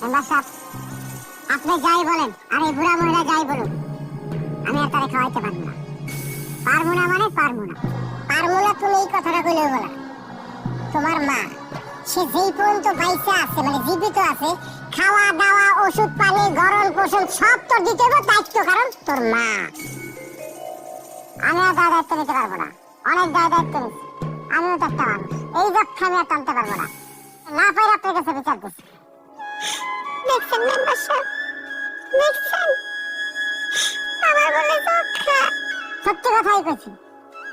Member সাহেব, আপনি যাই বলেন আর এই বুড়া মহিলা যাই বলুন, আমি আর তারে খাওয়াইতে পারবো না। পারবো না মানে পারবো না। পারবো না তুমি এই কথাটা কইলে বলা। তোমার মা সে যেই পর্যন্ত বাইসা আছে, মানে জীবিত আছে, খাওয়া দাওয়া ওষুধ পানি গরম পোষণ সব তোর দিতে হবে দায়িত্ব, কারণ তোর মা। আমি আর দায়িত্ব নিতে পারবো না, অনেক দায়িত্ব নিচ্ছি। আমিও তো একটা মানুষ, এই যক্ষা আমি আর টানতে পারবো না। না পাই আপনার কাছে বিচার দিচ্ছি। দেখছেন মেম্বার সাহেব, দেখছেন আমার বলে যক্ষা। সত্যি কথাই কইছি,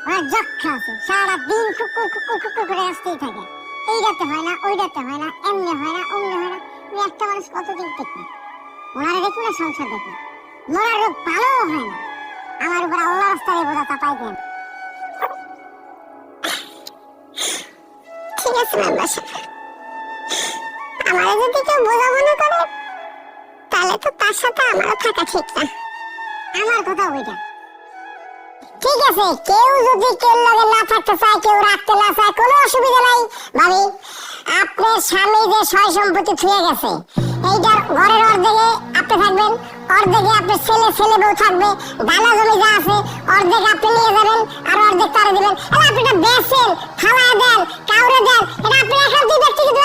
আমার যক্ষা আছে। সারা দিন কুকুর কুকুর কুকুর করে আসতেই থাকে। এই রাতে হয় না, ওই রাতে হয় না, এমনি হয় না, অমনি হয় না। আমি একটা মানুষ কতদিন দেখি, ওনারা দেখুন না, সংসার দেখুন, মরার রোগ ভালো হয় না। আমার উপর আল্লাহ রাস্তায় বোঝা চাপাই দেন। ঠিক আছে মেম্বার সাহেব, আমার যদি কেউ বোঝা মনে করে তাহলে তো তার সাথে আমারও থাকা ঠিক না। আমার কথা ওইটা। ঠিক আছে, কেউ যদি কেউ লগে না থাকতে চায়, কেউ রাখতে না চায়, কোনো অসুবিধা নাই। ভাবি, আপনার স্বামী যে সয় সম্পত্তি থুয়ে গেছে, এইটার ঘরের অর্ধেকে আপনি থাকবেন, অর্ধেকে আপনার ছেলে ছেলে বউ থাকবে। দানা জমি যা আছে অর্ধেক আপনি নিয়ে যাবেন আর অর্ধেক তারে দিবেন। আপনি এটা বেচেন, খাওয়া দেন, কাউরে দেন, এটা আপনি একান্তই ব্যক্তিগত